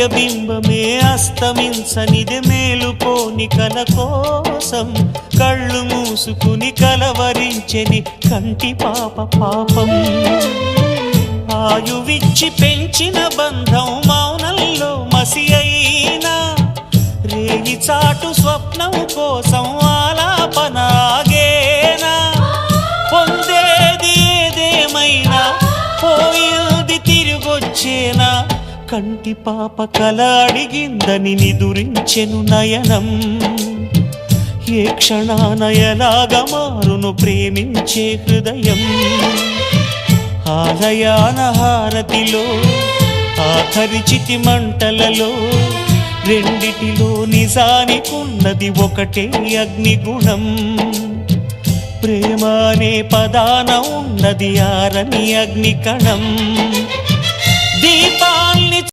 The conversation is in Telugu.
సూర్యబింబమే అస్తమించనిది మేలుకోని కల కోసం కళ్ళు మూసుకుని కలవరించెని కంటి పాప పాపం. ఆయువిచ్చి పెంచిన బంధం మౌనంలో మసి అయినా రేగి చాటు స్వప్నం కోసం ఆలాపనాగేనా. పొందేది ఏదేమైనా పోయింది తిరిగొచ్చేనా. కంటి పాప కల అడిగిందని నిదురించెను నయనం. ఏ క్షణాన ఎలాగా మారును ప్రేమించే హృదయం. ఆలయాన హారతిలో ఆఖరి చితి మంటలలో రెండిటిలో నిజానికున్నది ఒకటే అగ్నిగుణం. ప్రేమ అనే పదాన ఉన్నది ఆరని అగ్నికణం. దీపాల్ని